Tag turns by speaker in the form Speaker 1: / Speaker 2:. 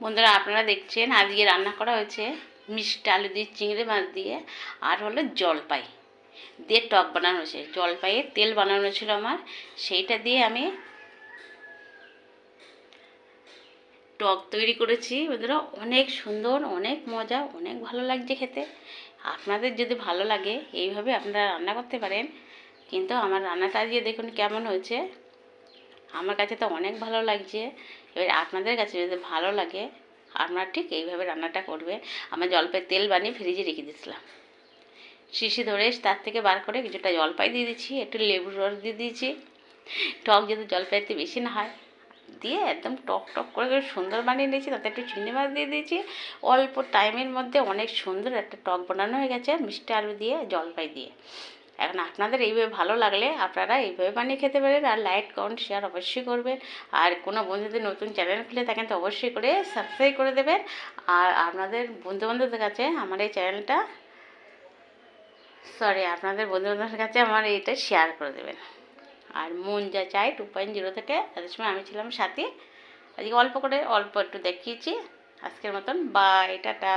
Speaker 1: বন্ধুরা, আপনারা দেখছেন আজকে রান্না করা হয়েছে মিষ্টি আলু দিয়ে, চিংড়ি মাছ দিয়ে, আর হলো জলপাই দিয়ে টক বানানো হয়েছে। জলপাইয়ের তেল বানানো ছিল আমার, সেইটা দিয়ে আমি টক তৈরি করেছি। বন্ধুরা, অনেক সুন্দর, অনেক মজা, অনেক ভালো লাগছে খেতে। আপনাদের যদি ভালো লাগে এইভাবে আপনারা রান্না করতে পারেন। কিন্তু আমার রান্নাটা আজকে দেখুন কেমন হয়েছে। আমার কাছে তো অনেক ভালো লাগছে। এবার আপনাদের কাছে যদি ভালো লাগে আপনারা ঠিক এইভাবে রান্নাটা করবে। আমার জলপাই তেল বানিয়ে ফ্রিজে রেখে দিয়েছিলাম, শিশি ধরে তার থেকে বার করে কিছুটা জলপাই দিয়ে দিচ্ছি, একটু লেবুর রস দিয়ে দিয়েছি, টক যদি জলপাইতে বেশি না হয়, দিয়ে একদম টক টক করে সুন্দর বানিয়ে নিয়েছি। তাতে একটু চিংড়ি মাছ দিয়ে দিয়েছি। অল্প টাইমের মধ্যে অনেক সুন্দর একটা টক বানানো হয়ে গেছে মিষ্টি আলু দিয়ে, জলপাই দিয়ে। এখন আপনাদের এইভাবে ভালো লাগলে আপনারা এইভাবে বানিয়ে খেতে পারেন। আর লাইক, কমেন্ট, শেয়ার অবশ্যই করবেন। আর কোনো বন্ধুদের নতুন চ্যানেল খুলে থাকেন তো অবশ্যই করে সাবস্ক্রাইব করে দেবেন। আর আপনাদের বন্ধুবান্ধবদের কাছে আমার এই চ্যানেলটা আপনাদের বন্ধুবান্ধবের কাছে আমার এইটা শেয়ার করে দেবেন। আর মন যা চাই 2.0 থেকে তাদের সময় আমি ছিলাম সাথী। আজকে অল্প একটু দেখিয়েছি। আজকের মতন বাই, টাটা।